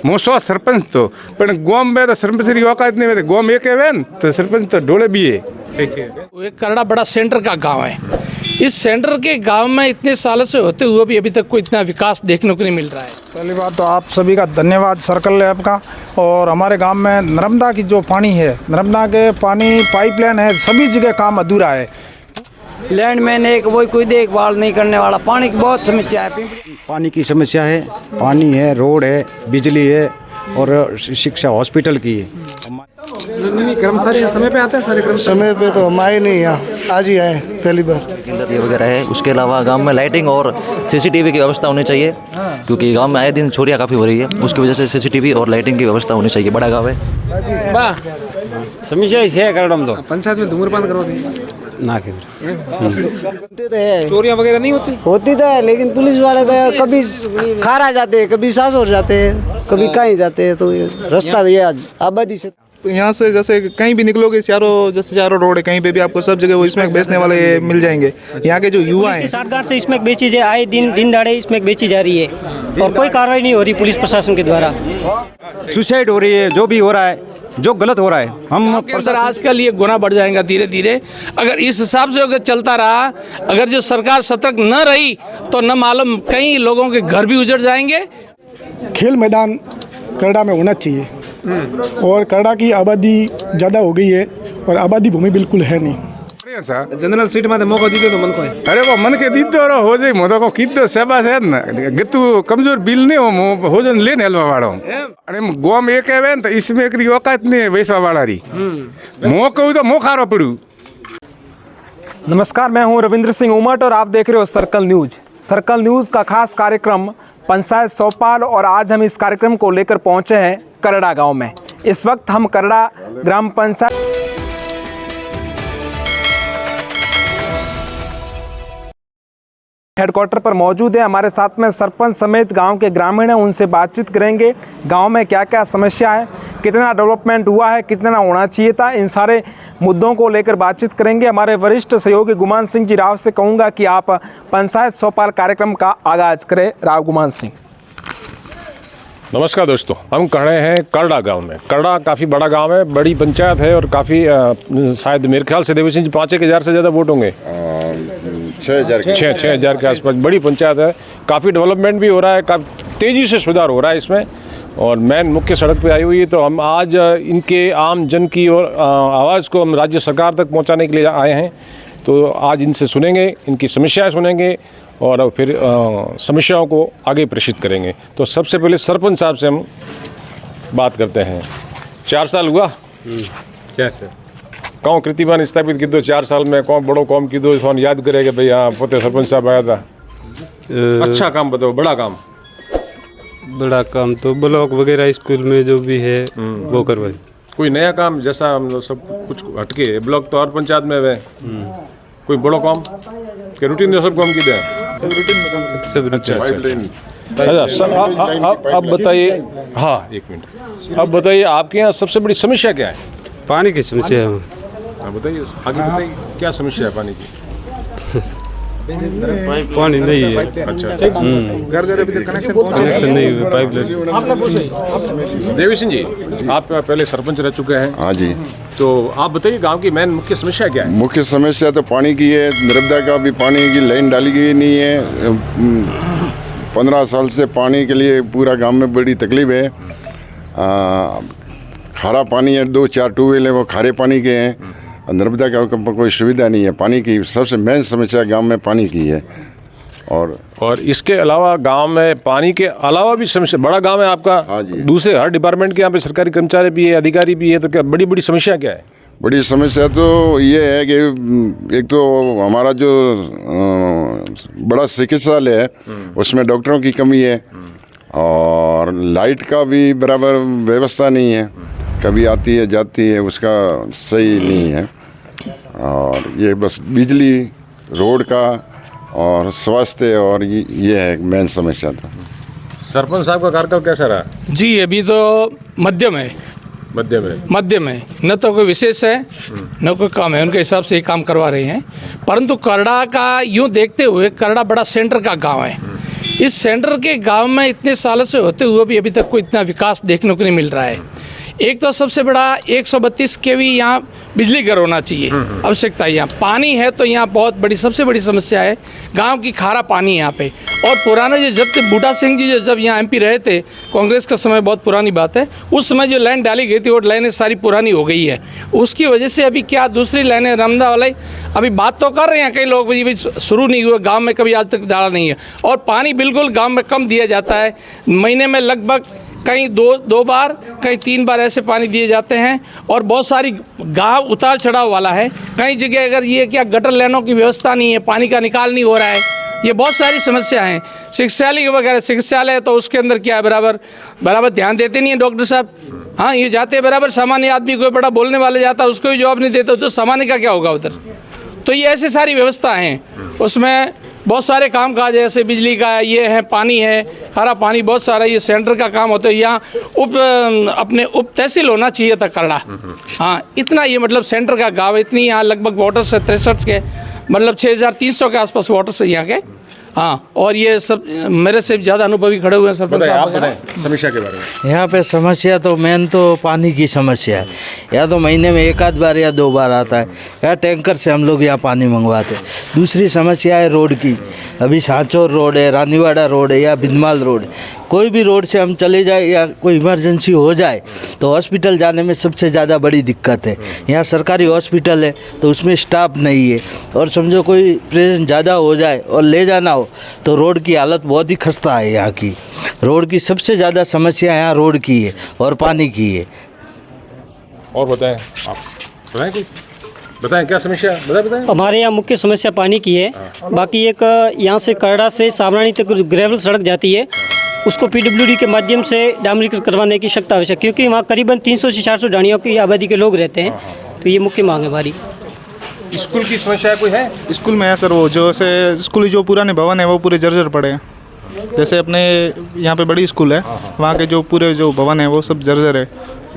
મોસો સરપંચ તો પણ ગોમ બે તો સરપંચની औकात नहीं है गॉम एक है तो सरपंच तो ढोले भी है। एक करड़ा बड़ा सेंटर का गांव है। इस सेंटर के गांव में इतने सालों से होते हुए भी अभी तक कोई इतना विकास देखने को नहीं मिल रहा है। पहली बात तो आप सभी का धन्यवाद सर्कल लैब का। और हमारे गांव में नर्मदा की जो पानी है, नर्मदा के पानी पाइपलाइन है, सभी जगह काम अधूरा है। लैंडमैन एक वो कोई देखभाल नहीं करने वाला, पानी की बहुत समस्या है। पानी की समस्या है, पानी है, रोड है, बिजली है और शिक्षा हॉस्पिटल की है। कर्मचारी समय पे आते हैं सारे कर्मचारी? समय पे तो हम आए नहीं, यहाँ आज ही आए पहली बार। किल्लत ये वगैरह है। उसके अलावा गांव में लाइटिंग और सीसीटीवी की व्यवस्था होनी चाहिए, क्योंकि गांव में आए दिन चोरियां काफ़ी हो रही है। उसकी वजह से सीसीटीवी और लाइटिंग की व्यवस्था होनी चाहिए। बड़ा गांव है। समस्या इसे है करड़म तो पंचायत में धूम्रपान करवाते ना चोरियां वगैरह नहीं होती? होती तो है, लेकिन पुलिस वाले तो कभी खारा जाते हैं, कभी सासुर जाते हैं, कभी कहीं जाते हैं। तो ये रास्ता भी है आज आबादी से। यहाँ से जैसे कहीं भी निकलोगे चारों रोड है, कहीं पे भी आपको सब जगह वो स्मैक बेचने वाले मिल जाएंगे। यहाँ के जो युवा हैं साठगांठ से स्मैक बेची जाए, आए दिन दाड़े स्मैक बेची जा रही है और कोई कार्रवाई नहीं हो रही पुलिस प्रशासन के द्वारा। सुसाइड हो रही है, जो भी हो रहा है, जो गलत हो रहा है, हम सर आजकल ये गुना बढ़ जाएगा धीरे धीरे। अगर इस हिसाब से अगर चलता रहा, अगर जो सरकार सतर्क न रही तो न मालूम कई लोगों के घर भी उजड़ जाएंगे। खेल मैदान करड़ा में होना चाहिए। और करड़ा की आबादी ज़्यादा हो गई है और आबादी भूमि बिल्कुल है नहीं। जनरल सीट में मौका दीजिए तो मन को है। अरे वो मन के दीदो रो हो जाए मोदो को कीधो सेवा से न गतु कमजोर बिल नहीं हो जन लेने हलवा वाड़ो। अरे गॉम एक है तो इसमें एक औकात नहीं है वैसवा वाला री मो कहूँ तो मो खारो पड़ू। नमस्कार, मैं हूं रविंद्र सिंह उमट और आप देख रहे हो सर्कल न्यूज। सर्कल न्यूज का खास कार्यक्रम पंचायत चौपाल और आज हम इस कार्यक्रम को लेकर पहुंचे हैं करड़ा गांव में। इस वक्त हम करड़ा ग्राम पंचायत हेडक्वार्टर पर मौजूद है। हमारे साथ में सरपंच समेत गांव के ग्रामीण हैं, उनसे बातचीत करेंगे। गांव में क्या क्या समस्या है, कितना डेवलपमेंट हुआ है, कितना होना चाहिए था, इन सारे मुद्दों को लेकर बातचीत करेंगे। हमारे वरिष्ठ सहयोगी गुमान सिंह जी राव से कहूँगा कि आप पंचायत चौपाल कार्यक्रम का आगाज करें। राव गुमान सिंह। नमस्कार दोस्तों, हम खड़े हैं करड़ा गांव में। करड़ा काफ़ी बड़ा गांव है, बड़ी पंचायत है और काफ़ी शायद मेरे ख्याल से देवी सिंह जी 5,000 से ज़्यादा वोट होंगे। 6,000 के आसपास बड़ी पंचायत है। काफ़ी डेवलपमेंट भी हो रहा है, काफ़ी तेज़ी से सुधार हो रहा है इसमें। और मेन मुख्य सड़क पे आई हुई है। तो हम आज इनके आम जन की और आवाज़ को हम राज्य सरकार तक पहुंचाने के लिए आए हैं। तो आज इनसे सुनेंगे, इनकी समस्याएं सुनेंगे और फिर समस्याओं को आगे प्रेषित करेंगे। तो सबसे पहले सरपंच साहब से हम बात करते हैं। 4 साल हुआ? 4 साल कौन कृतिमान स्थापित की दो 4 साल में कौन बड़ो कौम की दो फोन याद करेगा भाई हाँ पोते सरपंच साहब आया था। अच्छा काम बताओ, बड़ा काम। बड़ा काम तो ब्लॉक वगैरह स्कूल में जो भी है वो करवाए। कोई नया काम जैसा हम लोग सब कुछ हटके ब्लॉक तो और पंचायत में है, कोई बड़ो काम के रूटीन जो सब काम की जाए सब रूटीन में काम सब। अच्छा सर अब बताइए। हाँ एक मिनट, अब बताइए आपके यहाँ सबसे बड़ी समस्या क्या है? पानी की समस्या है। बताइए आगे, बताइए क्या समस्या है पानी की? पानी नहीं है। अच्छा घर कनेक्शन नहीं हुआ, पाइपलाइन। देवी सिंह जी, आप पहले सरपंच रह चुके हैं। हाँ जी। तो आप बताइए गांव की मेन मुख्य समस्या क्या है? मुख्य समस्या तो पानी की है। नर्मदा का भी पानी की लाइन डाली गई नहीं है। 15 साल से पानी के लिए पूरा गांव में बड़ी तकलीफ है। खारा पानी है, 2-4 ट्यूबवेल हैं वो खारे पानी के हैं। नर्मदा का कोई सुविधा नहीं है। पानी की सबसे मेन समस्या गांव में पानी की है। और इसके अलावा गांव में पानी के अलावा भी समस्या, बड़ा गांव है आपका। हाँ जी। दूसरे हर डिपार्टमेंट के यहाँ पे सरकारी कर्मचारी भी है, अधिकारी भी है। तो क्या बड़ी बड़ी समस्या क्या है? बड़ी समस्या तो ये है कि एक तो हमारा जो बड़ा चिकित्सालय है उसमें डॉक्टरों की कमी है और लाइट का भी बराबर व्यवस्था नहीं है। कभी आती है जाती है, उसका सही नहीं है। और ये बस बिजली, रोड का और स्वास्थ्य और ये है मेन समस्या। था सरपंच साहब का कार्यकाल कैसा रहा? जी अभी तो मध्यम है। मध्यम है, न तो कोई विशेष है न कोई कम है। उनके हिसाब से ये काम करवा रहे हैं। परंतु करड़ा का यूँ देखते हुए करड़ा बड़ा सेंटर का गांव है। इस सेंटर के गांव में इतने सालों से होते हुए भी अभी तक कोई इतना विकास देखने को नहीं मिल रहा है। एक तो सबसे बड़ा 132 kV यहाँ बिजली घर होना चाहिए, आवश्यकता है। यहाँ पानी है तो यहाँ बहुत बड़ी सबसे बड़ी समस्या है, गांव की खारा पानी यहाँ पे। और पुराने जो जब बूटा सिंह जी जब यहाँ MP रहे थे, कांग्रेस का समय बहुत पुरानी बात है, उस समय जो लाइन डाली गई थी वो लाइनें सारी पुरानी हो गई है। उसकी वजह से अभी क्या दूसरी लाइनें नर्मदा वाले अभी बात तो कर रहे हैं कई लोग, भाई शुरू नहीं हुआ, गाँव में कभी आज तक डाला नहीं है। और पानी बिल्कुल गाँव में कम दिया जाता है, महीने में लगभग कहीं दो बार कहीं 3 बार ऐसे पानी दिए जाते हैं। और बहुत सारी गांव उतार चढ़ाव वाला है, कई जगह अगर ये क्या गटर लाइनों की व्यवस्था नहीं है, पानी का निकाल नहीं हो रहा है, ये बहुत सारी समस्या हैं। चिकित्सालय वगैरह, चिकित्सालय है तो उसके अंदर क्या है, बराबर ध्यान देते नहीं है डॉक्टर साहब। हाँ, ये जाते बराबर, सामान्य आदमी कोई बड़ा बोलने वाले जाता है उसको भी जवाब नहीं देते, तो सामान्य का क्या होगा उधर। तो ये ऐसी सारी व्यवस्था हैं, उसमें बहुत सारे काम काज है, जैसे बिजली का है, ये है, पानी है, खारा पानी बहुत सारा, ये सेंटर का काम होता है। यहाँ अपने उप तहसील होना चाहिए था करड़ा। हाँ, इतना ये मतलब सेंटर का गाँव है, इतनी यहाँ लगभग वाटर्स है 63 के, मतलब 6300 के आसपास वाटर्स है यहाँ के। हाँ, और ये सब मेरे से ज़्यादा अनुभवी खड़े हुए हैं सरपंच साहब। आप बताएं समस्या के बारे में। यहाँ पे समस्या तो मेन तो पानी की समस्या है। या तो महीने में 1 आध बार या 2 बार आता है, या टैंकर से हम लोग यहाँ पानी मंगवाते हैं। दूसरी समस्या है रोड की। अभी सांचौर रोड है, रानीवाड़ा रोड है या बिंदमाल रोड है, कोई भी रोड से हम चले जाए या कोई इमरजेंसी हो जाए तो हॉस्पिटल जाने में सबसे ज़्यादा बड़ी दिक्कत है। यहाँ सरकारी हॉस्पिटल है तो उसमें स्टाफ नहीं है, और समझो कोई पेशेंट ज़्यादा हो जाए और ले जाना हो तो रोड की हालत बहुत ही खस्ता है। यहाँ की रोड की सबसे ज़्यादा समस्या यहाँ रोड की है और पानी की है। और बताएं आप, बताएं कुछ, बताएं क्या समस्या, बताएं। हमारे यहाँ मुख्य समस्या पानी की है। बाकी एक यहाँ से करड़ा से सामरानी तक ग्रेवल सड़क जाती है, उसको PWD के माध्यम से डामरीकृत करवाने की सख्त आवश्यक, क्योंकि वहाँ करीबन 300 से 400 ढाणियों की आबादी के लोग रहते हैं। तो ये मुख्य मांग है हमारी। स्कूल की समस्या कोई है? स्कूल में है सर, वो जो से स्कूल जो पुराने भवन है वो पूरे जर्जर पड़े हैं। जैसे अपने यहाँ पे बड़ी स्कूल है, वहाँ के जो पूरे जो भवन है वो सब जर्जर है,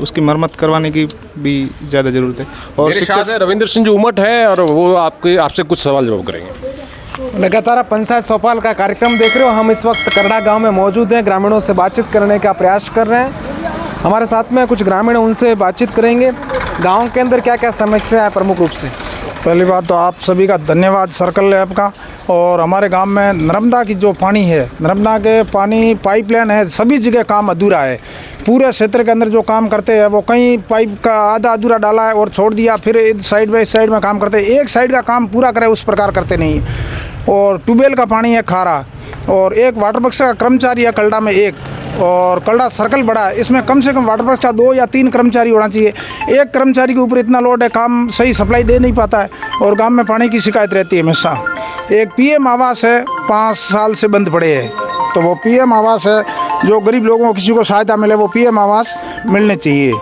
उसकी मरम्मत करवाने की भी ज़्यादा ज़रूरत है। और शिक्षक रविंद्र सिंह जो उमट है, और वो आपसे कुछ सवाल जवाब करेंगे। लगातार आप पंचायत चौपाल का कार्यक्रम देख रहे हो। हम इस वक्त करड़ा गांव में मौजूद हैं, ग्रामीणों से बातचीत करने का प्रयास कर रहे हैं। हमारे साथ में कुछ ग्रामीण, उनसे बातचीत करेंगे। गांव के अंदर क्या क्या समस्या है प्रमुख रूप से? पहली बात तो आप सभी का धन्यवाद सर्कल लैब का। और हमारे गांव में नर्मदा की जो पानी है, नर्मदा के पानी पाइपलाइन है, सभी जगह काम अधूरा है। पूरे क्षेत्र के अंदर जो काम करते हैं वो कहीं पाइप का आधा अधूरा डाला है और छोड़ दिया, फिर इस साइड में काम करते हैं। एक साइड का काम पूरा करे उस प्रकार करते नहीं। और ट्यूबवेल का पानी है खारा, और एक वाटर वर्क्स का कर्मचारी है कलडा में एक, और कलडा सर्कल बड़ा है, इसमें कम से कम वाटर वर्क्स का 2 या 3 कर्मचारी होना चाहिए। एक कर्मचारी के ऊपर इतना लोड है, काम सही सप्लाई दे नहीं पाता है, और गांव में पानी की शिकायत रहती है हमेशा। एक PM आवास है, 5 साल से बंद पड़े है, तो वो PM आवास है, जो गरीब लोगों को किसी को सहायता मिले वो PM आवास मिलने चाहिए।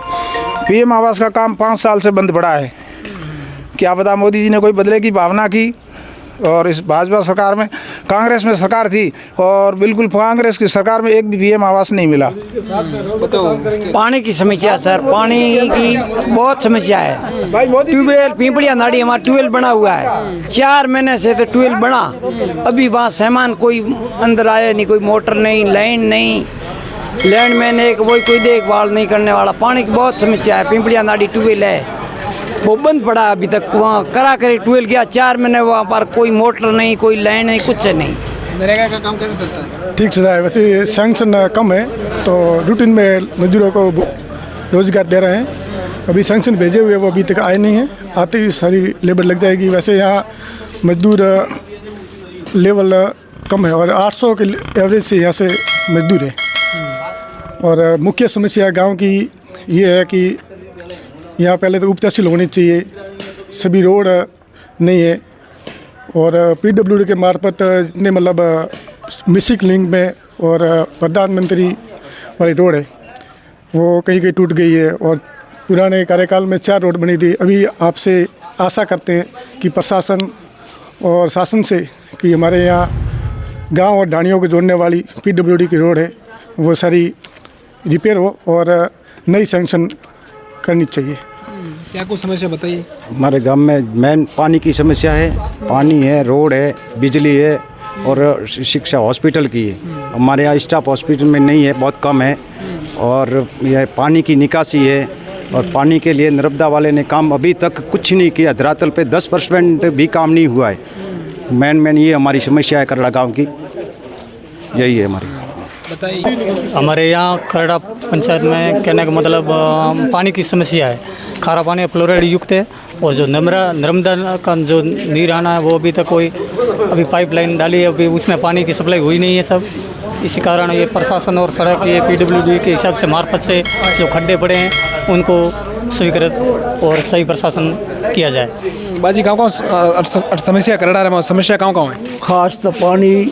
PM आवास का काम 5 साल से बंद पड़ा है। क्या पता मोदी जी ने कोई बदले की भावना की, और इस भाजपा सरकार में, कांग्रेस में सरकार थी और बिल्कुल कांग्रेस की सरकार में एक भी PM आवास नहीं मिला। पानी की समस्या सर, पानी की बहुत समस्या है। ट्यूबवेल पिंपड़िया नाड़ी हमारा ट्यूबवेल बना हुआ है, 4 महीने से तो ट्यूबवेल बना, अभी वहाँ सामान कोई अंदर आया नहीं, कोई मोटर नहीं, लाइन नहीं, लैंडमैन एक वही कोई देखभाल नहीं करने वाला। पानी की बहुत समस्या है। पिंपड़िया नाड़ी ट्यूबवेल है वो बंद पड़ा अभी तक, वहाँ करा करे ट्यूबवेल गया 4 महीने, वहाँ पर कोई मोटर नहीं, कोई लाइन नहीं, कुछ नहीं। नरेगा का काम कैसे चलता है? ठीक चल रहा है, वैसे सैंक्शन कम है तो रूटीन में मजदूरों को रोजगार दे रहे हैं। अभी सैंक्शन भेजे हुए वो अभी तक आए नहीं हैं, आते ही सारी लेबर लग जाएगी। वैसे यहाँ मजदूर लेवल कम है, और 800 के एवरेज से यहाँ से मजदूर है। और मुख्य समस्या गांव की ये है कि यहाँ पहले तो उप तहसील होनी चाहिए, सभी रोड नहीं है, और PWD के मार्फत जितने मतलब मिसिक लिंक में और प्रधानमंत्री वाली रोड है वो कहीं कहीं टूट गई है। और पुराने कार्यकाल में 4 रोड बनी थी। अभी आपसे आशा करते हैं कि प्रशासन और शासन से कि हमारे यहाँ गांव और ढाणियों को जोड़ने वाली PWD की रोड है वो सारी रिपेयर हो और नई सैंक्शन करनी चाहिए। क्या कुछ समस्या बताइए? हमारे गांव में मेन पानी की समस्या है। पानी है, रोड है, बिजली है, और शिक्षा हॉस्पिटल की है। हमारे यहाँ स्टाफ हॉस्पिटल में नहीं है, बहुत कम है। और यह पानी की निकासी है, और पानी के लिए नर्मदा वाले ने काम अभी तक कुछ नहीं किया। धरातल पे 10% भी काम नहीं हुआ है। मेन ये हमारी समस्या है करड़ा गाँव की, यही है हमारी। हमारे यहाँ खरड़ा पंचायत में कहने का मतलब पानी की समस्या है। खारा पानी फ्लोराइड युक्त है, और जो नर्मदा का जो नीर आना है वो अभी तक कोई अभी पाइपलाइन डाली है, अभी उसमें पानी की सप्लाई हुई नहीं है सब। इसी कारण ये प्रशासन और सड़क ये PWD के हिसाब से मार्फत से जो खड्डे पड़े हैं उनको स्वीकृत और सही प्रशासन किया जाए। बाजी गाँव का समस्या करड़ा रहा समस्या गाँव है? खास तो पानी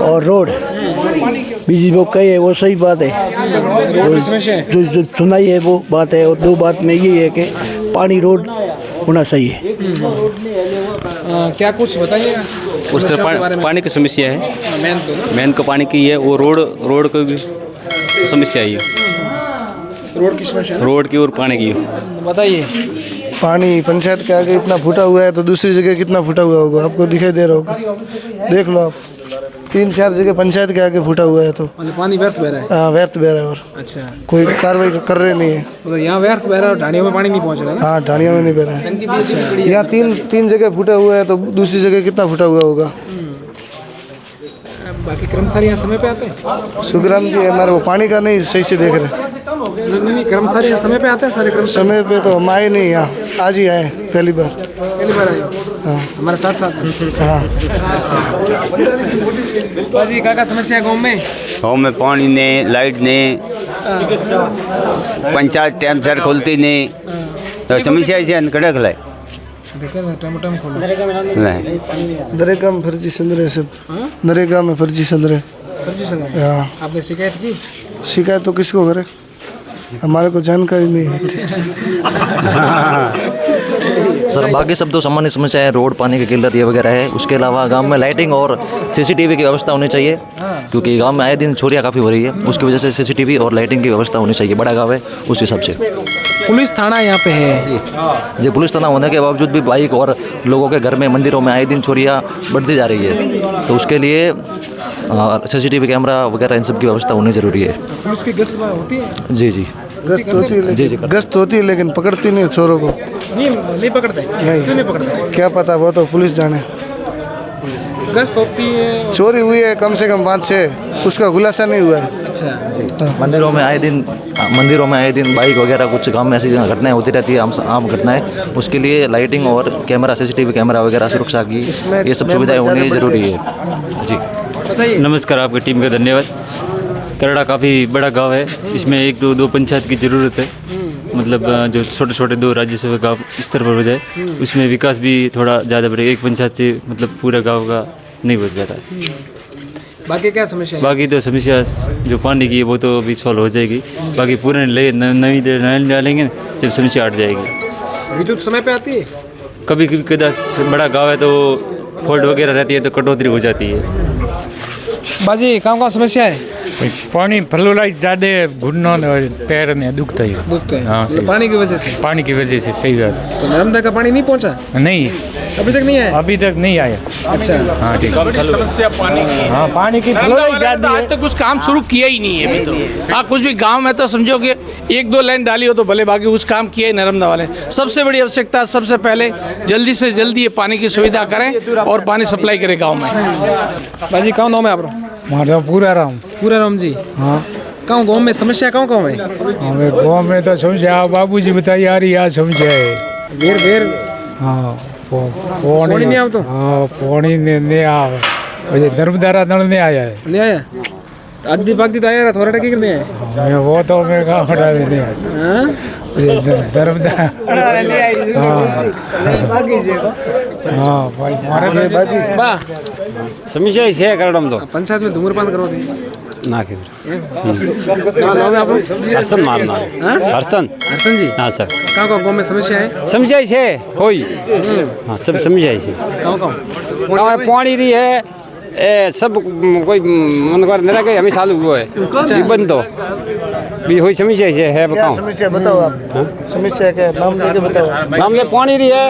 और रोड बिजली वो कही है वो सही बात है। जो सुनाई है वो बात है, और दो बात में ये है कि पानी रोड होना सही है। क्या कुछ बताइएगा? उस तरह पानी की समस्या है, मेन को पानी की है, वो रोड की भी समस्या है। रोड की समस्या, रोड की और पानी की बताइए। पानी पंचायत के आगे इतना फूटा हुआ है तो दूसरी जगह कितना फूटा हुआ होगा आपको दिखाई दे रहा होगा, देख लो आप। 3-4 जगह पंचायत के आगे फूटा हुआ है, तो पानी व्यर्थ बह रहा है। हाँ व्यर्थ बह रहा है, और अच्छा कोई कार्रवाई कर रहे नहीं है। मतलब यहाँ व्यर्थ बह रहा है और ढाणियों में पानी नहीं पहुँच रहा है। हाँ ढाणियों में नहीं बह रहा है। यहाँ तीन जगह फूटा हुआ है, तो दूसरी जगह कितना फूटा हुआ होगा। बाकी कर्मचारी यहाँ समय पे आते हैं? सुखराम जी हमारे वो पानी का नहीं सही से देख रहे। नहीं, कर्मचारी यहाँ समय पे आते हैं सारे कर्मचारी? समय पे तो हम आए नहीं, यहाँ आज ही आए पहली बार। आए? हाँ हमारे साथ हाँ। बाजी क्या समस्या है गाँव में? पानी ने, लाइट ने, पंचायत टाइम सर खुलती नहीं, तो समस्या ऐसे कड़क लाए नरेगा में फर्जी संदरे सब, नरेगा में फर्जी संदरे। हाँ आपने शिकायत की? शिकायत तो किसको करे, हमारे को जानकारी नहीं है। सर बाकी सब तो सामान्य समस्या है, रोड पानी की किल्लत ये वगैरह है। उसके अलावा गांव में लाइटिंग और CCTV की व्यवस्था होनी चाहिए, क्योंकि गांव में आए दिन चोरियां काफ़ी हो रही है। उसकी वजह से CCTV और लाइटिंग की व्यवस्था होनी चाहिए। बड़ा गांव है उस हिसाब से। पुलिस थाना यहाँ पे है जी, पुलिस थाना होने के बावजूद भी बाइक और लोगों के घर में, मंदिरों में आए दिन चोरियां बढ़ती जा रही है, तो उसके लिए CCTV कैमरा वगैरह इन सब की व्यवस्था होनी जरूरी है। पुलिस की गश्त होती है? जी जी गश्त होती है, जी जी गश्त होती है, लेकिन पकड़ती नहीं चोरों को। नहीं पकड़ते? क्यों नहीं पकड़ते? क्या पता, वो तो पुलिस जाने। गश्त होती है, चोरी हुई है कम से कम 5-6, उसका खुलासा नहीं हुआ है। अच्छा। मंदिरों में आए दिन बाइक वगैरह कुछ गांव में ऐसी घटनाएं होती रहती है, आम घटनाएं। उसके लिए लाइटिंग और कैमरा, CCTV कैमरा वगैरह, सुरक्षा की ये सब सुविधाएं होनी जरूरी है। जी नमस्कार, आपकी टीम का धन्यवाद। करड़ा काफ़ी बड़ा गांव है, इसमें 1-2 पंचायत की ज़रूरत है। मतलब जो छोटे छोटे 2 राज्य सभा गाँव स्तर पर हो जाए, उसमें विकास भी थोड़ा ज़्यादा बढ़े। एक पंचायत से मतलब पूरा गांव का नहीं बच जाता है। बाकी क्या समस्या है? बाकी तो समस्या जो पानी की है वो तो अभी सॉल्व हो जाएगी। बाकी पूरे नई डालेंगे जब समस्या हट जाएगी। विद्युत समय पे आती है? कभी कदा बड़ा गांव है तो फॉल्ट वगैरह रहती है, तो कटौती हो जाती है। बाजी गाँव समस्या है? पानी फ्लोराइड ज़्यादा घुटनों पैर ने दुखता है। हाँ तो पानी की वजह से? पानी की वजह से, सही बात। तो नर्मदा का पानी नहीं पहुंचा? नहीं, अभी तक नहीं आया? अभी तक नहीं आया। अच्छा हाँ ठीक। बड़ी समस्या पानी की। हाँ पानी की फ्लोराइड ज़्यादा आज तक कुछ काम शुरू किया ही नहीं है अभी तो। हाँ कुछ भी गांव में तो समझो कि 1-2 लाइन डाली हो तो भले, बाकी कुछ काम किया ही नर्मदा वाले। सबसे बड़ी आवश्यकता, सबसे पहले जल्दी से जल्दी ये पानी की सुविधा करें और पानी सप्लाई करें गाँव में। बाजी कौन नाम है आप? हमारा पूरा राम जी। हाँ गाँव में समस्या कौन है? हमें गाँव में तो समझा बाबू जी बताइए यार, यहाँ समझा है बेर हाँ पानी नहीं आओ तो? हाँ पानी नहीं आओ, नर्मदा नल नहीं आया है। नहीं आया? आदि बागदी तो आया, थोड़ा टकी नहीं आया। वो तो मैं कहाँ हटा देने नर्मदा। हाँ भाई हमारे बाजी समस्या है करड़ा में तो पंचायत में धूम्रपान करो ना के हर्षन मारना हर्षन जी। हाँ सर, कहाँ गाँव में समस्या है? समस्या है होई। हाँ सब समस्या है। कहाँ पानी रही है सब कोई मन कर नहीं हमें चालू हुआ है बंद तो भी वही समस्या है क्या समस्या बताओ आप, समस्या क्या है, नाम लेके बताओ। नाम ले पानी रही है,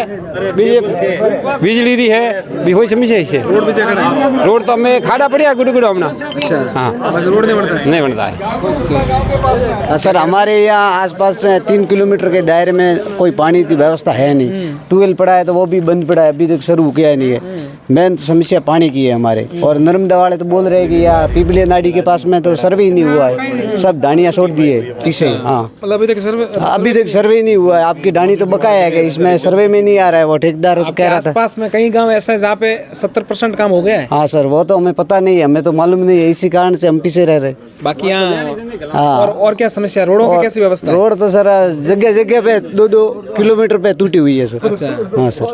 बिजली रही है, भी वही समस्या है। रोड भी जगह है, रोड तो हमें खाड़ा पड़िया गुड़ गुड़ हमना। अच्छा हाँ, बाकी रोड नहीं बनता है। नहीं बनता है। सर हमारे यहाँ आसपास में 3 किलोमीटर के दायरे में कोई पानी की व्यवस्था है नहीं। ट्यूबवेल पड़ा है तो वो भी बंद पड़ा है, अभी तक शुरू किया नहीं है। मेन समस्या पानी की है हमारे। और नर्मदा वाले तो बोल रहे हैं कि यहाँ पीपले नाड़ी के पास में तो सर्वे ही नहीं हुआ है, सब ढानियाँ छोड़ दी है किसे। हाँ मतलब अभी तक सर्वे नहीं हुआ है, आपकी ढानी तो बकाया है कि इसमें सर्वे में नहीं आ रहा है। वो ठेकेदार तो कह रहा था आसपास में कई गांव ऐसा है जहाँ पे 70% काम हो गया है। हाँ सर, वो तो हमें पता नहीं है, हमें तो मालूम नहीं है, इसी कारण से हम पीछे रह रहे। बाकी यहाँ हाँ और क्या समस्या है, रोडों की कैसी व्यवस्था है? रोड तो सर जगह जगह पे 2-2 किलोमीटर पे टूटी हुई है सर। अच्छा। हाँ सर,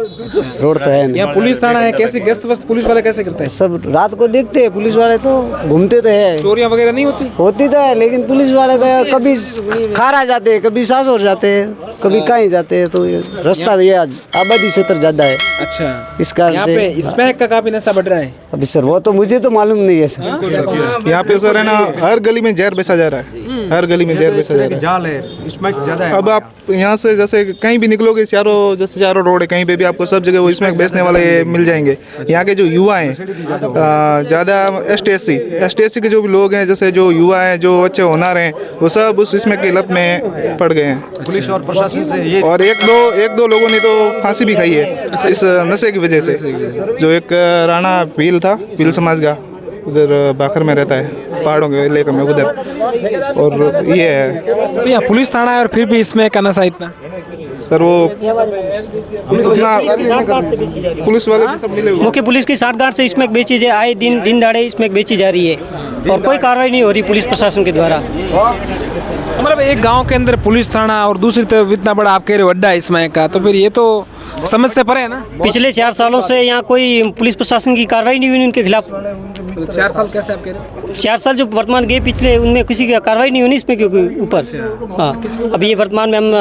रोड तो है नहीं। यहाँ पुलिस थाना है, कैसी गश्त वस्त पुलिस वाले कैसे करते हैं? सब रात को देखते हैं पुलिस वाले, तो घूमते तो है। चोरियां वगैरह नहीं होती? होती तो है, लेकिन पुलिस वाले तो कभी खारा जाते हैं, कभी सासोर जाते हैं, कभी कहीं जाते हैं। तो ये रास्ता भी आबादी क्षेत्र ज्यादा है। अच्छा, इस कारण यहाँ से पे स्मैक का काफी नशा बढ़ रहा है। अभी सर वो तो मुझे तो मालूम नहीं है सर। यहाँ पे सर है ना, हर गली में जहर बेचा जा रहा है, हर गली में जहर बेचा जा रहा है। जाल है, इसमें ज्यादा है। अब आप यहाँ से जैसे कहीं भी निकलोगे, चारों रोड है, कहीं पे भी आपको सब जगह वो इसमें बेचने वाले मिल जाएंगे। यहाँ के जो युवा हैं ज़्यादा एसटी के जो भी लोग हैं, जैसे जो युवा हैं, जो अच्छे होनहार हैं, वो सब उस इसमें की लत में पड़ गए हैं। पुलिस और प्रशासन से ये और एक दो लोगों ने तो फांसी भी खाई है इस नशे की वजह से। जो एक राणा भील समाज का उधर बाखर में रहता है, पहाड़ों के इलाके में उधर, और ये है। तो यहाँ पुलिस थाना है और फिर भी इसमें का नशा इतना? सर वो पुलिस वाले भी सब मिले हुए। मुख्य पुलिस की साठगांठ से इसमें बेची जाए, आए दिन दाड़े इसमें बेची जा रही है और कोई कार्रवाई नहीं हो रही पुलिस प्रशासन के द्वारा। मतलब एक गांव के अंदर पुलिस थाना और दूसरी तरफ इतना बड़ा आप कह रहे हो अड्डा इसमें का, तो फिर ये तो समस्या पर है ना। पिछले 4 सालों से यहाँ कोई पुलिस प्रशासन की कार्रवाई नहीं हुई उनके खिलाफ। 4 साल कैसे आप कह रहे हो? 4 साल जो वर्तमान गए पिछले, उनमें किसी की कार्रवाई नहीं हुई इसमें क्योंकि ऊपर। हाँ, अभी ये वर्तमान में हम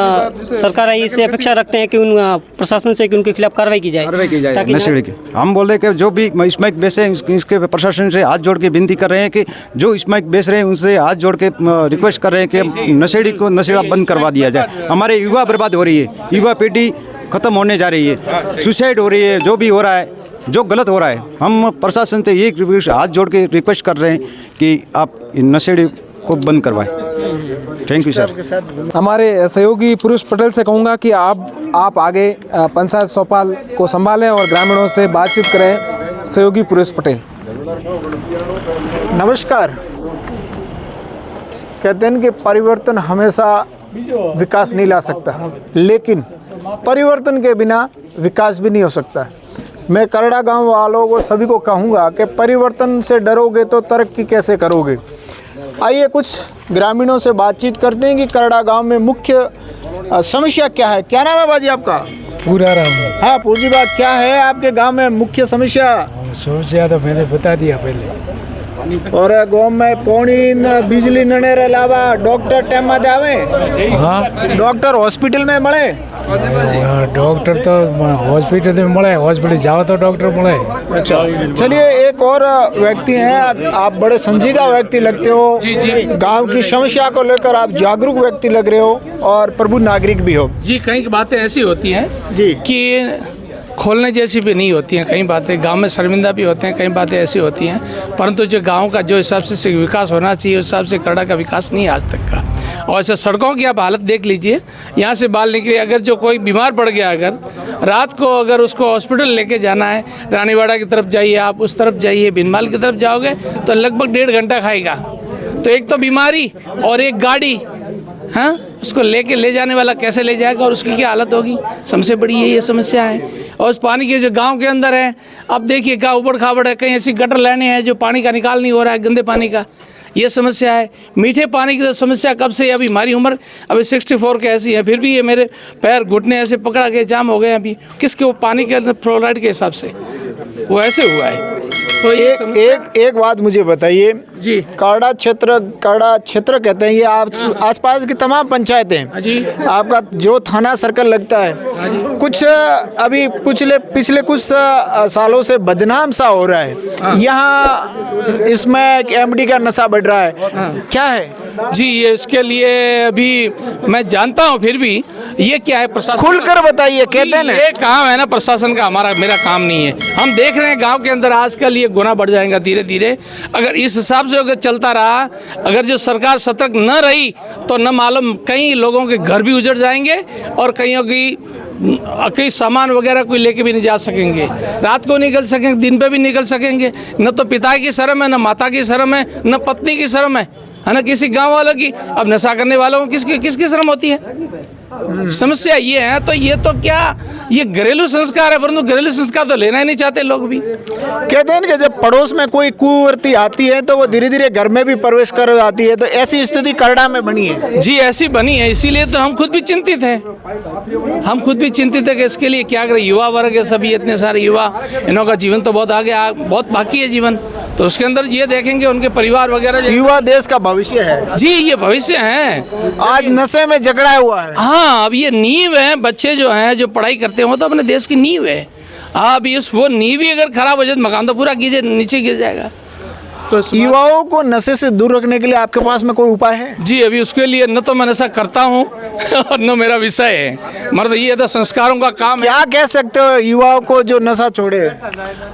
सरकार आई इससे अपेक्षा रखते हैं कि उन प्रशासन से कि उनके खिलाफ कार्रवाई की जाए ताकि नशेड़ी की। हम बोल रहे कि जो भी स्मैक बेचे इसके प्रशासन से हाथ जोड़ के विनती कर रहे हैं कि जो स्मैक बेच रहे हैं उनसे हाथ जोड़ के रिक्वेस्ट कर रहे हैं कि नशेड़ी को नशेड़ा बंद करवा दिया जाए। हमारे युवा बर्बाद हो रही है, युवा पीढ़ी खत्म होने जा रही है, सुसाइड हो रही है, जो भी हो रहा है, जो गलत हो रहा है, हम प्रशासन से ये हाथ जोड़ के रिक्वेस्ट कर रहे हैं कि आप नशेड़ी को बंद करवाएं। Thank you sir. हमारे सहयोगी पुरुष पटेल से कहूँगा कि आप आगे पंचायत चौपाल को संभालें और ग्रामीणों से बातचीत करें। सहयोगी पुरुष पटेल। नमस्कार। कहते हैं कि परिवर्तन हमेशा विकास नहीं ला सकता, लेकिन परिवर्तन के बिना विकास भी नहीं हो सकता है। मैं करड़ा गांव वालों को सभी को कहूँगा कि परिवर्तन से डरोगे तो तरक्की कैसे करोगे। आइए कुछ ग्रामीणों से बातचीत करते हैं कि करड़ा गांव में मुख्य समस्या क्या है। क्या नाम है बाजी आपका? पूरा राम। हाँ पूजी बात, क्या है आपके गांव में मुख्य समस्या? समस्या तो मैंने बता दिया पहले। और गांव में पानी न बिजली न रे अलावा डॉक्टर टाइम में आवे? हाँ, डॉक्टर हॉस्पिटल में મળે? डॉक्टर तो हॉस्पिटल में મળે, हॉस्पिटल जाओ तो डॉक्टर મળે। अच्छा, चलिए एक और व्यक्ति हैं, आप बड़े संजीदा व्यक्ति लगते हो, गांव की समस्या को लेकर आप जागरूक व्यक्ति लग रहे हो और प्रबुद्ध नागरिक भी हो। जी, कई बातें ऐसी होती हैं जी कि खोलने जैसी भी नहीं होती हैं। कई बातें गांव में शर्मिंदा भी होते हैं, कई बातें ऐसी होती हैं, परंतु जो गांव का जो हिसाब से विकास होना चाहिए उस हिसाब से करड़ा का विकास नहीं आज तक का। और ऐसे सड़कों की आप हालत देख लीजिए, यहाँ से बाल निकले, अगर जो कोई बीमार पड़ गया, अगर रात को अगर उसको हॉस्पिटल लेके जाना है, रानीवाड़ा की तरफ जाइए, आप उस तरफ जाइए, बिनमाल की तरफ जाओगे तो लगभग 1.5 घंटा खाएगा। तो एक तो बीमारी और एक गाड़ी, हाँ, उसको ले जाने वाला कैसे ले जाएगा और उसकी क्या हालत होगी। सबसे बड़ी ये समस्या है। और उस पानी के जो गांव के अंदर है, अब देखिए क्या उबड़ खाबड़ है, कहीं ऐसी गटर लाइनें हैं जो पानी का निकाल नहीं हो रहा है, गंदे पानी का, ये समस्या है। मीठे पानी की तो समस्या कब से, अभी हमारी उम्र अभी 64 के ऐसी है, फिर भी ये मेरे पैर घुटने ऐसे पकड़ा के जाम हो गए अभी। किसके? वो पानी के अंदर फ्लोराइड के हिसाब से वो ऐसे हुआ है। तो एक बात मुझे बताइए जी, करड़ा क्षेत्र कहते हैं ये आप आसपास की तमाम पंचायतें जी, आपका जो थाना सर्कल लगता है कुछ अभी पिछले कुछ सालों से बदनाम सा हो रहा है यहाँ, इसमें एमडी का नशा बढ़ रहा है, क्या है? जी ये इसके लिए अभी मैं जानता हूँ, फिर भी ये क्या है प्रशासन, खुलकर बताइए। कहते हैं ना, ये काम है ना प्रशासन का, मेरा काम नहीं है। हम देख रहे हैं गांव के अंदर आजकल ये गुना बढ़ जाएगा धीरे धीरे। अगर इस हिसाब से अगर चलता रहा, अगर जो सरकार सतर्क न रही तो न मालूम कई लोगों के घर भी उजड़ जाएंगे और कईयों की कई सामान वगैरह कोई लेके भी नहीं जा सकेंगे, रात को निकल सकेंगे, दिन पे भी निकल सकेंगे। न तो पिता की शर्म है, न माता की शर्म है, न पत्नी की शर्म है ना किसी गांव वालों की। अब नशा करने वालों को किसकी शर्म होती है? समस्या ये है। तो ये तो क्या, ये घरेलू संस्कार है, परंतु घरेलू संस्कार तो लेना ही नहीं चाहते लोग भी। कहते हैं कि जब पड़ोस में कोई कुवर्ती आती है तो वो धीरे धीरे घर में भी प्रवेश कर जाती है, तो ऐसी स्थिति करड़ा में बनी है। जी ऐसी बनी है, इसीलिए तो हम खुद भी चिंतित हैं। हम खुद भी चिंतित है कि इसके लिए क्या करें। युवा वर्ग है सभी, इतने सारे युवा, इन्हों का जीवन तो बहुत आगे, बहुत बाकी है जीवन, तो उसके अंदर ये देखेंगे उनके परिवार वगैरह। युवा देश का भविष्य है। जी ये भविष्य है। आज नशे में जकड़ा हुआ है। हाँ, अब ये नींव है, बच्चे जो हैं जो पढ़ाई करते हो तो अपने देश की नींव है। अब वो नींव ही अगर खराब हो जाए तो मकान तो पूरा नीचे गिर जाएगा। तो युवाओं को नशे से दूर रखने के लिए आपके पास में कोई उपाय है? जी अभी उसके लिए न तो मैं नशा करता हूँ और न मेरा विषय है, मतलब ये तो संस्कारों का काम है। क्या कह सकते हो युवाओं को जो नशा छोड़े?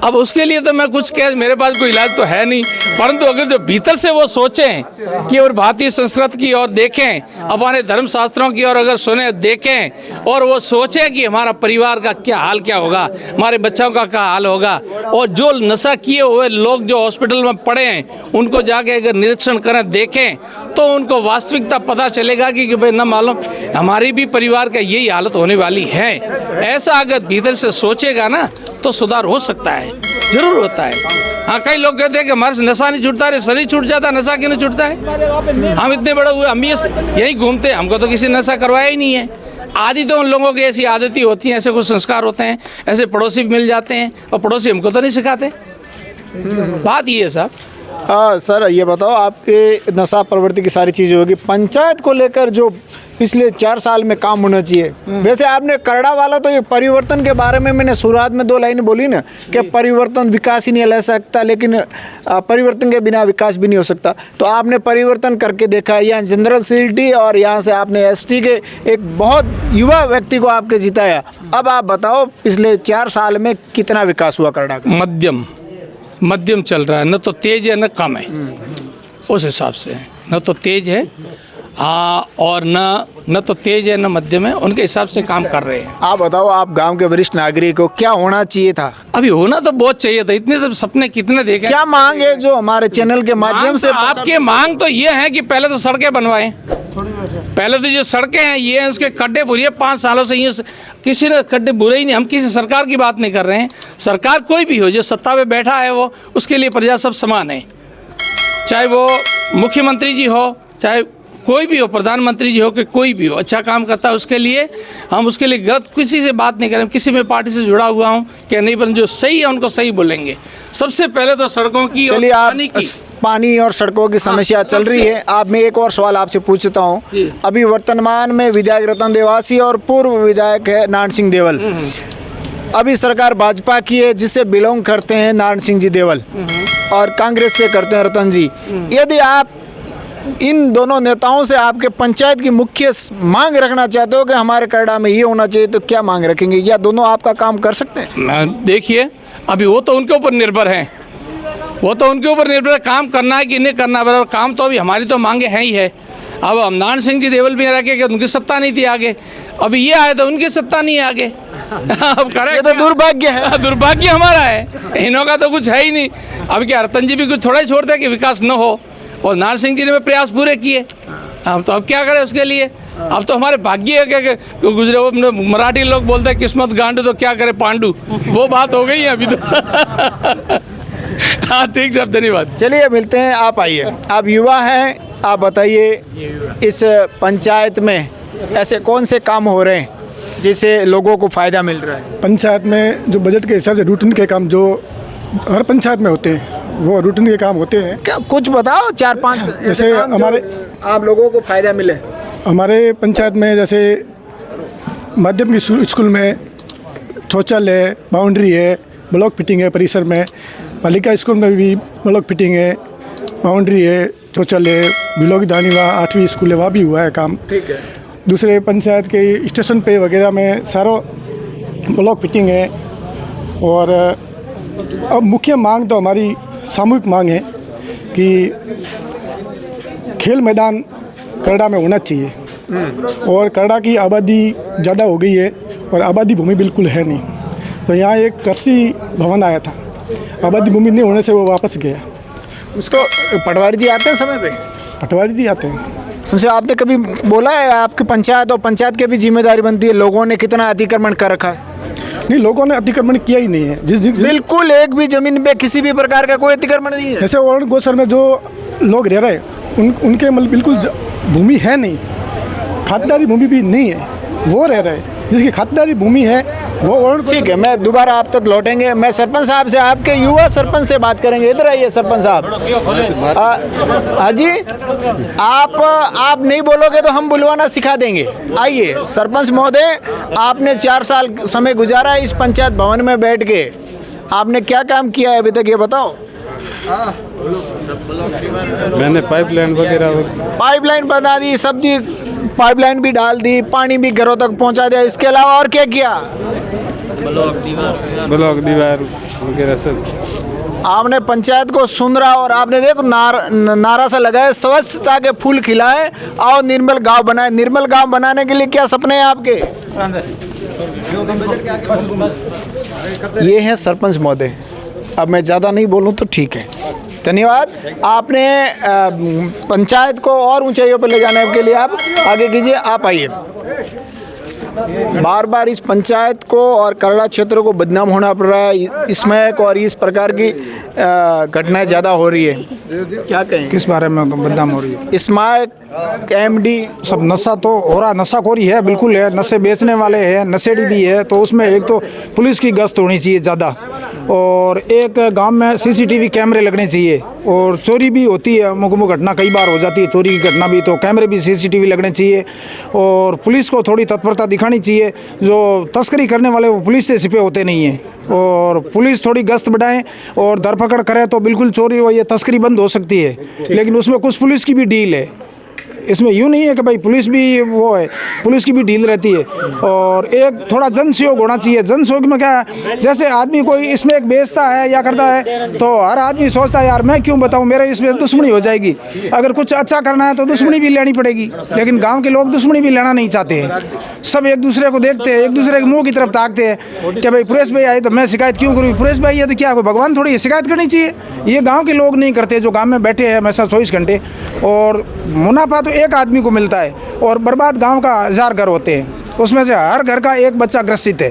अब उसके लिए तो मैं कुछ मेरे पास कोई इलाज तो है नहीं, परंतु अगर जो भीतर से वो सोचें कि और भारतीय संस्कृति की और देखें, हमारे धर्म शास्त्रों की और अगर सुने देखें और वो सोचें कि हमारा परिवार का क्या हाल क्या होगा, हमारे बच्चों का क्या हाल होगा, और जो नशा किए हुए लोग जो हॉस्पिटल में पड़े हैं उनको जाके अगर निरीक्षण करें, देखें, तो उनको वास्तविकता पता चलेगा कि भाई न मालूम हमारी भी परिवार का यही हालत होने वाली है। ऐसा अगर भीतर से सोचेगा ना तो सुधार हो सकता है, जरूर होता है। हाँ, कई लोग कहते हैं कि हमारे नशा नहीं छूटता, अरे शरीर छूट जाता, नशा क्यों नहीं छूटता है? हम इतने बड़े हुए, हम यही घूमते हैं, हमको तो किसी नशा करवाया ही नहीं है। आदि तो उन लोगों की ऐसी आदतें होती हैं, ऐसे कुछ संस्कार होते हैं, ऐसे पड़ोसी भी मिल जाते हैं और पड़ोसी हमको तो नहीं सिखाते। बात ये है साहब। हाँ सर, ये बताओ, आपके नशा प्रवृत्ति की सारी चीज़ें होगी, पंचायत को लेकर जो पिछले 4 साल में काम होना चाहिए। वैसे आपने करड़ा वाला तो ये परिवर्तन के बारे में मैंने शुरुआत में 2 लाइन बोली ना कि परिवर्तन विकास ही नहीं ला सकता, लेकिन परिवर्तन के बिना विकास भी नहीं हो सकता। तो आपने परिवर्तन करके देखा, यहाँ जनरल सिटी और यहाँ से आपने एसटी के एक बहुत युवा व्यक्ति को आपके जिताया। अब आप बताओ पिछले 4 साल में कितना विकास हुआ करड़ा का? मध्यम चल रहा है, न तो तेज है न कम है, उस हिसाब से न तो तेज है और न तो तेज है न मध्यम है, उनके हिसाब से काम कर रहे हैं। आप बताओ, आप गांव के वरिष्ठ नागरिक हो, क्या होना चाहिए था? अभी होना तो बहुत चाहिए था, इतने तो सपने कितने देखे। क्या मांग है जो हमारे चैनल के माध्यम से? आपके मांग तो ये है कि पहले तो सड़कें बनवाएं, पहले तो जो सड़कें हैं ये हैं, उसके खड्डे बुरे 5 सालों से ये किसी ने खड्डे बुरे ही नहीं। हम किसी सरकार की बात नहीं कर रहे हैं, सरकार कोई भी हो जो सत्ता में बैठा है वो, उसके लिए प्रजा सब समान है, चाहे वो मुख्यमंत्री जी हो, चाहे कोई भी हो, प्रधानमंत्री जी हो कि कोई भी हो, अच्छा काम करता है उसके लिए हम उसके लिए गलत किसी से बात नहीं करें। किसी में पार्टी से जुड़ा हुआ हूँ क्या नहीं, पर जो सही है उनको सही बोलेंगे। सबसे पहले तो सड़कों की, चलिए आप पानी और सड़कों की समस्या चल रही है। आप मैं एक और सवाल आपसे पूछता हूँ, अभी वर्तमान में विधायक रतन देवासी और पूर्व विधायक है नारायण सिंह देवल, अभी सरकार भाजपा की है जिससे बिलोंग करते हैं नारायण सिंह जी देवल और कांग्रेस से करते हैं रतन जी। यदि आप इन दोनों नेताओं से आपके पंचायत की मुख्य मांग रखना चाहते हो कि हमारे करड़ा में ये होना चाहिए, तो क्या मांग रखेंगे? या दोनों आपका काम कर सकते हैं? देखिए अभी वो तो उनके ऊपर निर्भर है, वो तो उनके ऊपर निर्भर है काम करना है कि नहीं करना है। काम तो अभी हमारी तो मांगे हैं ही है। अब हम नारायण सिंह जी देवल भी रखे कि उनकी सत्ता नहीं थी आगे, अभी ये आए तो उनकी सत्ता नहीं है आगे। अब करें, ये तो दुर्भाग्य है। दुर्भाग्य हमारा है, इन्हों का तो कुछ है ही नहीं। अब क्या रतन जी भी कुछ थोड़ा ही छोड़ते हैं कि विकास न हो, और नारायण सिंह जी ने प्रयास पूरे किए। हम तो अब क्या करें उसके लिए? अब तो हमारे भाग्य है कि गुजरे, वो मराठी लोग बोलते हैं किस्मत गांडू तो क्या करे पांडू, वो बात हो गई है अभी तो। हाँ ठीक साहब, धन्यवाद। चलिए मिलते हैं, आप आइए, आप युवा हैं, आप बताइए इस पंचायत में ऐसे कौन से काम हो रहे हैं जिससे लोगों को फ़ायदा मिल रहा है? पंचायत में जो बजट के हिसाब से रूटीन के काम जो हर पंचायत में होते हैं वो रूटीन के काम होते हैं। क्या कुछ बताओ, 4-5 जैसे हमारे आप लोगों को फ़ायदा मिले? हमारे पंचायत में जैसे माध्यमिक स्कूल में शौचालय, बाउंड्री है, ब्लॉक फिटिंग है परिसर में। बालिका स्कूल में भी ब्लॉक फिटिंग है, बाउंड्री है, शौचालय, बिलों की दानी वहाँ 8वीं स्कूल है, वहाँ भी हुआ है काम। ठीक है। दूसरे पंचायत के स्टेशन पे वगैरह में सारा ब्लॉक फिटिंग है। और अब मुख्य मांग तो हमारी सामूहिक मांग है कि खेल मैदान करड़ा में होना चाहिए। और करड़ा की आबादी ज़्यादा हो गई है और आबादी भूमि बिल्कुल है नहीं। तो यहाँ एक कृषि भवन आया था, आबादी भूमि नहीं होने से वो वापस गया। उसको पटवारी जी आते हैं समय पे? पटवारी जी आते हैं। उनसे आपने कभी बोला है आपकी पंचायत और पंचायत की भी जिम्मेदारी बनती है, लोगों ने कितना अतिक्रमण कर रखा है? नहीं, लोगों ने अतिक्रमण किया ही नहीं है। बिल्कुल एक भी जमीन पे किसी भी प्रकार का कोई अतिक्रमण नहीं है। जैसे ओरण गोसर में जो लोग रह रहे हैं उनके मतलब बिल्कुल भूमि है नहीं, खातिरदारी भूमि भी नहीं है, वो रह रहे हैं। जिसकी खातिरदारी भूमि है वो ओरण। ठीक है, मैं दोबारा आप तक लौटेंगे। मैं सरपंच साहब से, आपके युवा सरपंच से बात करेंगे। इधर आइए सरपंच साहब। हाँ जी, आप नहीं बोलोगे तो हम बुलवाना सिखा देंगे। आइए सरपंच महोदय, आपने 4 साल समय गुजारा इस पंचायत भवन में बैठ के, आपने क्या काम किया है अभी तक, ये बताओ। मैंने पाइपलाइन वगैरह पाइपलाइन बना दी, सब्जी पाइपलाइन भी डाल दी, पानी भी घरों तक पहुंचा दिया। इसके अलावा और क्या किया? ब्लॉक दीवार वगैरह सब। आपने पंचायत को सुंदरा और आपने देखो नारा सा लगाया, स्वच्छता के फूल खिलाए और निर्मल गांव बनाए। निर्मल गांव बनाने के लिए क्या सपने हैं आपके? ये है सरपंच महोदय। अब मैं ज़्यादा नहीं बोलूँ तो ठीक है। धन्यवाद। आपने पंचायत को और ऊंचाइयों पर ले जाने के लिए आप आगे कीजिए। आप आइए। बार बार इस पंचायत को और करड़ा क्षेत्र को बदनाम होना पड़ रहा है। इसमें और इस प्रकार की घटनाएं ज़्यादा हो रही है, क्या कहें? किस बारे में बदनाम हो रही है? स्मैक, एमडी, सब नशा तो हो रहा, नशाखोरी है, बिल्कुल है। नशे बेचने वाले हैं, नशेड़ी भी है। तो उसमें एक तो पुलिस की गश्त होनी चाहिए ज़्यादा, और एक गांव में सीसीटीवी कैमरे लगने चाहिए। और चोरी भी होती है, मुख घटना कई बार हो जाती है, चोरी की घटना भी, तो कैमरे भी सीसीटीवी लगने चाहिए। और पुलिस को थोड़ी तत्परता दिखानी चाहिए। जो तस्करी करने वाले वो पुलिस से छिपे होते नहीं हैं, और पुलिस थोड़ी गश्त बढ़ाएं और धरपकड़ करे तो बिल्कुल चोरी व ये तस्करी बंद हो सकती है। लेकिन उसमें कुछ पुलिस की भी डील है। इसमें यूँ नहीं है कि भाई पुलिस भी वो है, पुलिस की भी डील रहती है। और एक थोड़ा जन सहयोग होना चाहिए। जन सहयोग में क्या है, जैसे आदमी कोई इसमें एक बेचता है या करता है तो हर आदमी सोचता है यार मैं क्यों बताऊं, मेरे इसमें दुश्मनी हो जाएगी। अगर कुछ अच्छा करना है तो दुश्मनी भी लेनी पड़ेगी। लेकिन गाँव के लोग दुश्मनी भी लेना नहीं चाहते हैं। सब एक दूसरे को देखते हैं, एक दूसरे के मुँह की तरफ ताकते हैं कि भाई पुरेश भाई आए तो मैं शिकायत क्यों करूँ, पुरेश भाई है तो क्या भगवान थोड़ी है, शिकायत करनी चाहिए। ये गाँव के लोग नहीं करते, जो गाँव में बैठे हैं हमेशा 24 घंटे। और मुनाफा तो एक आदमी को मिलता है और बर्बाद गांव का 1000 घर होते हैं, उसमें से हर घर का एक बच्चा ग्रसित है।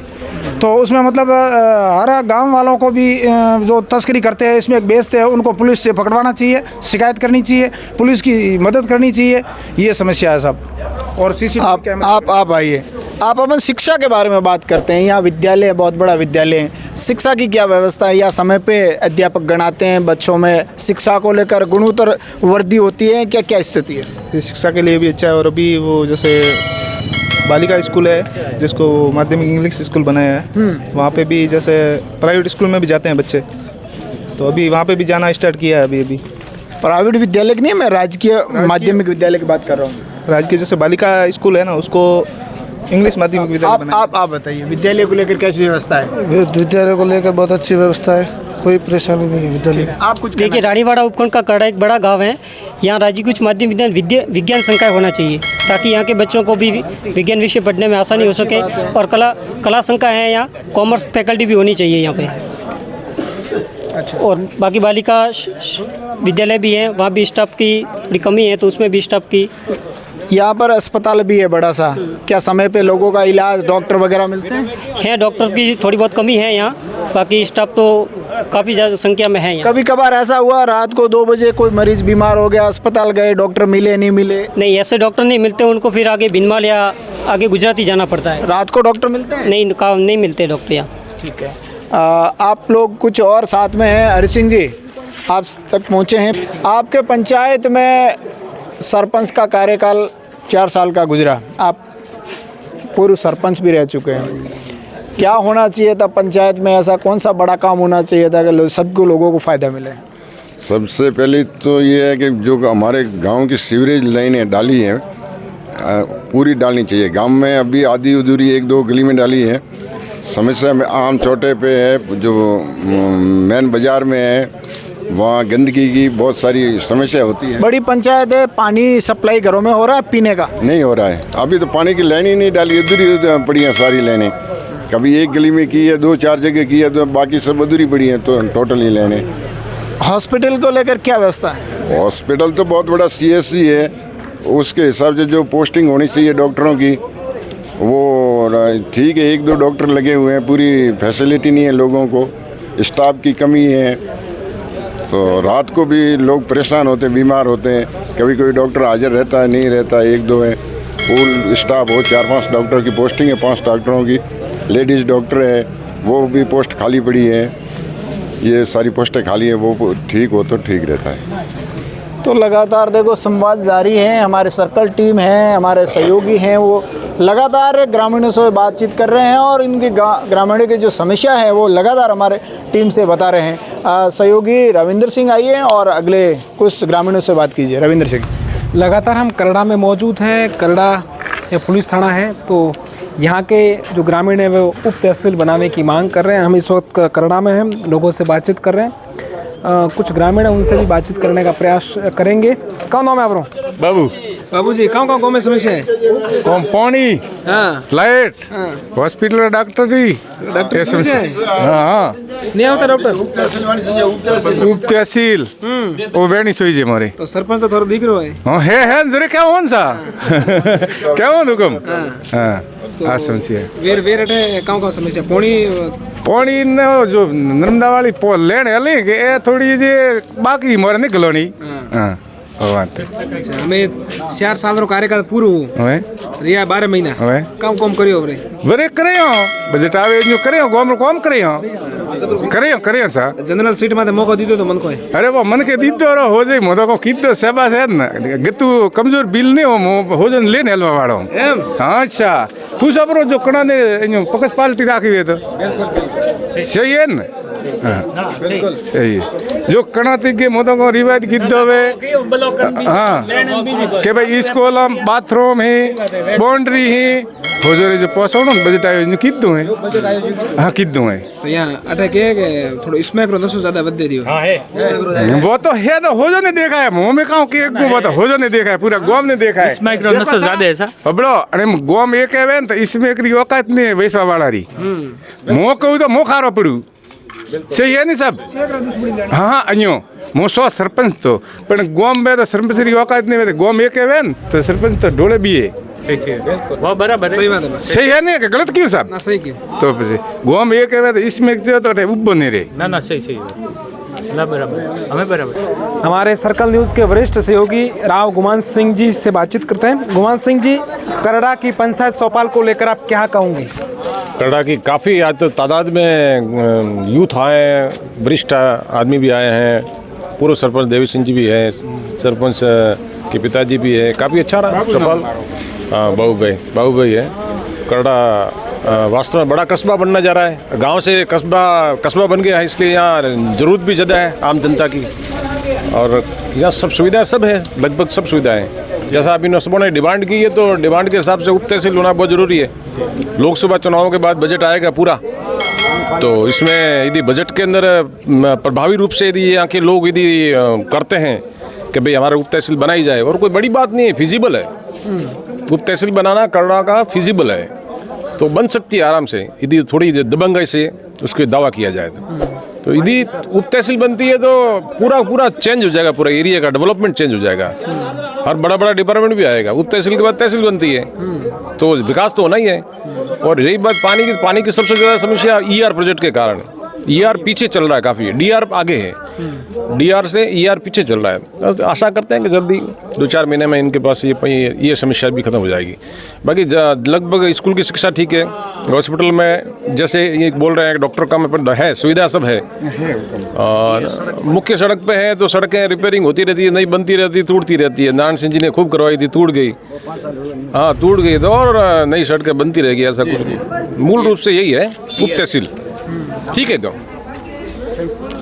तो उसमें मतलब हर गांव वालों को भी जो तस्करी करते हैं, इसमें एक बेचते हैं, उनको पुलिस से पकड़वाना चाहिए, शिकायत करनी चाहिए, पुलिस की मदद करनी चाहिए। ये समस्या है सब। और सीसीटीवी आप आइए। आप अपन शिक्षा के बारे में बात करते हैं। यहाँ विद्यालय, बहुत बड़ा विद्यालय है, शिक्षा की क्या व्यवस्था है? या समय पे अध्यापक गणाते हैं बच्चों में, शिक्षा को लेकर गुणोत्तर वृद्धि होती है, क्या क्या स्थिति है? शिक्षा के लिए भी अच्छा है। और अभी वो जैसे बालिका स्कूल है जिसको माध्यमिक इंग्लिश स्कूल बनाया है, वहाँ पे भी जैसे प्राइवेट स्कूल में भी जाते हैं बच्चे, तो अभी वहाँ पे भी जाना स्टार्ट किया है। अभी प्राइवेट विद्यालय की नहीं, मैं राजकीय माध्यमिक विद्यालय की बात कर रहा हूँ। राजकीय जैसे बालिका स्कूल है ना, उसको इंग्लिश माध्यमिक विद्यालय। आप बताइए विद्यालय को लेकर कैसी व्यवस्था है? विद्यालय को लेकर बहुत अच्छी व्यवस्था है, कोई परेशानी नहीं है विद्यालय। आप कुछ देखिए, रानीवाड़ा उपखंड का करड़ा एक बड़ा गांव है। यहाँ राजीव कुछ माध्यमिक विज्ञान संकाय होना चाहिए ताकि यहाँ के बच्चों को भी विज्ञान विषय पढ़ने में आसानी हो सके। और कला संकाय है, यहाँ कॉमर्स फैकल्टी भी होनी चाहिए यहाँ पे। अच्छा। और बाकी बालिका विद्यालय भी है, वहाँ भी स्टाफ की बड़ी कमी है, तो उसमें भी स्टाफ की। यहाँ पर अस्पताल भी है बड़ा सा, क्या समय पे लोगों का इलाज, डॉक्टर वगैरह मिलते हैं? हैं, डॉक्टर की थोड़ी बहुत कमी है यहाँ, बाकी स्टाफ तो काफ़ी ज़्यादा संख्या में है यहाँ। कभी कभार ऐसा हुआ रात को 2 बजे कोई मरीज बीमार हो गया, अस्पताल गए, डॉक्टर मिले नहीं मिले? नहीं, ऐसे डॉक्टर नहीं मिलते, उनको फिर आगे भिनमाल या आगे गुजराती जाना पड़ता है। रात को डॉक्टर मिलते हैं? नहीं मिलते डॉक्टर यहाँ। ठीक है। आप लोग कुछ और साथ में हैं, हरि सिंह जी आप तक पहुँचे हैं। आपके पंचायत में सरपंच का कार्यकाल 4 साल का गुजरा, आप पूर्व सरपंच भी रह चुके हैं। क्या होना चाहिए था पंचायत में, ऐसा कौन सा बड़ा काम होना चाहिए था कि सबको लोगों को फ़ायदा मिले? सबसे पहले तो ये है कि जो हमारे गांव की सीवरेज लाइनें डाली हैं पूरी डालनी चाहिए। गांव में अभी आधी अधूरी 1-2 गली में डाली है। समस्या में आम चौटे पे है, जो मेन बाज़ार में है वहाँ गंदगी की बहुत सारी समस्या होती है। बड़ी पंचायत है, पानी सप्लाई घरों में हो रहा है, पीने का नहीं हो रहा है। अभी तो पानी की लाइन ही नहीं डाली, अधूरी पड़ी हैं सारी लाइनें। कभी एक गली में की है, 2-4 जगह की है, तो बाकी सब अधूरी पड़ी हैं, तो टोटल ही लाइनें। हॉस्पिटल को लेकर क्या व्यवस्था है? हॉस्पिटल तो बहुत बड़ा CSC है, उसके हिसाब से जो पोस्टिंग होनी चाहिए डॉक्टरों की वो ठीक है। 1-2 डॉक्टर लगे हुए हैं, पूरी फैसिलिटी नहीं है लोगों को, स्टाफ की कमी है, तो रात को भी लोग परेशान होते हैं, बीमार होते हैं। कभी कोई डॉक्टर हाजिर रहता है, नहीं रहता है, 1-2 है। फुल स्टाफ हो, 4-5 डॉक्टर की पोस्टिंग है, 5 डॉक्टरों की। लेडीज़ डॉक्टर है, वो भी पोस्ट खाली पड़ी है। ये सारी पोस्टें खाली है, वो ठीक हो तो ठीक रहता है। तो लगातार देखो संवाद जारी है, हमारे सर्कल टीम है, हमारे सहयोगी हैं, वो लगातार ग्रामीणों से बातचीत कर रहे हैं और इनकी ग्रामीणों की जो समस्या है वो लगातार हमारे टीम से बता रहे हैं। सहयोगी रविंद्र सिंह आइए और अगले कुछ ग्रामीणों से बात कीजिए। रविंद्र सिंह, लगातार हम करड़ा में मौजूद हैं। करड़ा ये पुलिस थाना है, तो यहाँ के जो ग्रामीण हैं वो उप तहसील बनाने की मांग कर रहे हैं। हम इस वक्त करड़ा में हैं, लोगों से बातचीत कर रहे हैं। कुछ ग्रामीण हैं, उनसे भी बातचीत करने का प्रयास करेंगे। कौन नाम है आपको? बाबू। बाबू जी, कौन गाँव में समस्या है? पानी, लाइट, हॉस्पिटल, डॉक्टर जी, हाँ नहीं होता डॉक्टर उप तहसील वो वेणी सोई जे मारे तो सरपंच तो थोड़ा दिख रहा है। हाँ है जरे क्या हो सा क्या हो हुकम। हाँ आ समस्या वेर वेर अटे गाँव समस्या पानी ने जो नर्मदा वाली लेने हली के ए थोड़ी जे बाकी मोरे निकलो नहीं। हाँ हमें 4 साल रो कार्यकाल पूरो रिया 12 महीना काम करियो बरे करियो बजट आवे जो करियो गांव में काम करियो सा जनरल सीट में मौका दीदो तो मन को है। अरे वो मन के दीदो रो हो जाई मोदो को किदो सेवा से न गतु कमजोर बिल ने हो जन लेने हलवा वाड़ो। हां अच्छा तू सबरो जो कणा ने पकस पार्टी राखी वे तो सही है न। बिल्कुल सही है जो कणाती के मोदो को रिवाज किदो वे। हाँ के भाई स्कूल बाथरूम है बाउंड्री है हो जो जो पोसोनो बजट आयो किदो है। हाँ किदो है तो यहाँ अटैक है थोड़ा इसमें करो 200 ज्यादा बदले दियो। हाँ है वो तो है तो हो जो ने देखा है मुंह में कहूं कि एक वो तो हो जो ने देखा है पूरा गांव ने देखा है। इसमें करो 200 ज्यादा है सा बड़ो अरे गांव एक है तो इसमें एक औकात नहीं है वैसा वाला री मुंह कहूं तो मुंह खारो पड़ू सही है नहीं सब। हाँ अयो मो सो सरपंच तो पर गांव में तो सरपंच री औकात नहीं है गांव एक है तो सरपंच तो डोले भी है। वो बराबर है। सही है नहीं गलत क्यों साहब ना सही क्यों तो गांव में एक है तो इसमें तो उब नहीं रहे ना सही ना बराबर हमें बराबर। हमारे सर्कल न्यूज़ के वरिष्ठ सहयोगी राव गुमान सिंह जी से बातचीत करते हैं। गुमान सिंह जी, करड़ा की पंचायत चौपाल को लेकर आप क्या कहोगे? करड़ा की काफ़ी आज तो तादाद में यूथ आए हैं, वरिष्ठ आदमी भी आए हैं, पूर्व सरपंच देवी सिंह जी भी हैं, सरपंच के पिताजी भी है। काफ़ी अच्छा रहा चौपाल। बाबू भाई है। करड़ा वास्तव में बड़ा कस्बा बनना जा रहा है। गांव से कस्बा बन गया है, इसलिए यहाँ ज़रूरत भी ज़्यादा है आम जनता की और यहाँ सब सुविधाएं सब है, लगभग सब सुविधाएं। जैसा अभी सबों ने डिमांड की है तो डिमांड के हिसाब से उप तहसील होना बहुत ज़रूरी है। लोकसभा चुनावों के बाद बजट आएगा पूरा, तो इसमें यदि बजट के अंदर प्रभावी रूप से यदि यहाँ के लोग यदि करते हैं कि भाई हमारा उप तहसील बनाई जाए, और कोई बड़ी बात नहीं है, फिजिबल है। उप तहसील बनाना करड़ा का फिजिबल है, तो बन सकती है आराम से यदि थोड़ी दबंगाई से उसके दावा किया जाए तो यदि उप तहसील बनती है तो पूरा चेंज हो जाएगा, पूरा एरिया का डेवलपमेंट चेंज हो जाएगा, हर बड़ा डिपार्टमेंट भी आएगा। उप तहसील के बाद तहसील बनती है तो विकास तो होना ही है। और यही बात पानी की सबसे ज़्यादा समस्या ER प्रोजेक्ट के कारण ER पीछे चल रहा है काफ़ी, DR आगे है, DR से ER पीछे चल रहा है। तो आशा करते हैं कि जल्दी 2-4 महीने में इनके पास ये समस्या भी खत्म हो जाएगी। बाकी लगभग स्कूल की शिक्षा ठीक है, हॉस्पिटल में जैसे ये बोल रहे हैं डॉक्टर का है, सुविधा सब है, और मुख्य सड़क पे है तो सड़कें रिपेयरिंग होती रहती है, नई बनती रहती है, टूटती रहती है। नारायण सिंह जी ने खूब करवाई थी, टूट गई, हाँ टूट गई तो और नई सड़कें बनती रहेगी, ऐसा कुछ मूल रूप से यही है उप तहसील। ठीक है गाँव।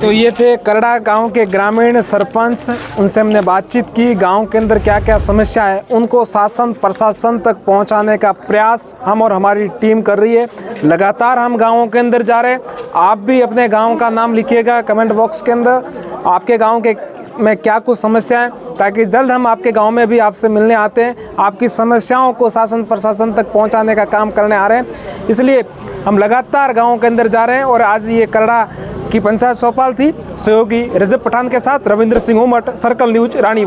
तो ये थे करड़ा गांव के ग्रामीण सरपंच, उनसे हमने बातचीत की। गांव के अंदर क्या क्या समस्या है उनको शासन प्रशासन तक पहुंचाने का प्रयास हम और हमारी टीम कर रही है। लगातार हम गांवों के अंदर जा रहे हैं। आप भी अपने गांव का नाम लिखिएगा कमेंट बॉक्स के अंदर, आपके गांव के में क्या कुछ समस्या है, ताकि जल्द हम आपके गांव में भी आपसे मिलने आते हैं, आपकी समस्याओं को शासन प्रशासन तक पहुंचाने का काम करने आ रहे हैं। इसलिए हम लगातार गांवों के अंदर जा रहे हैं। और आज ये करड़ा की पंचायत चौपाल थी। सहयोगी रजब पठान के साथ रविंद्र सिंह उमट, सर्कल न्यूज, रानी।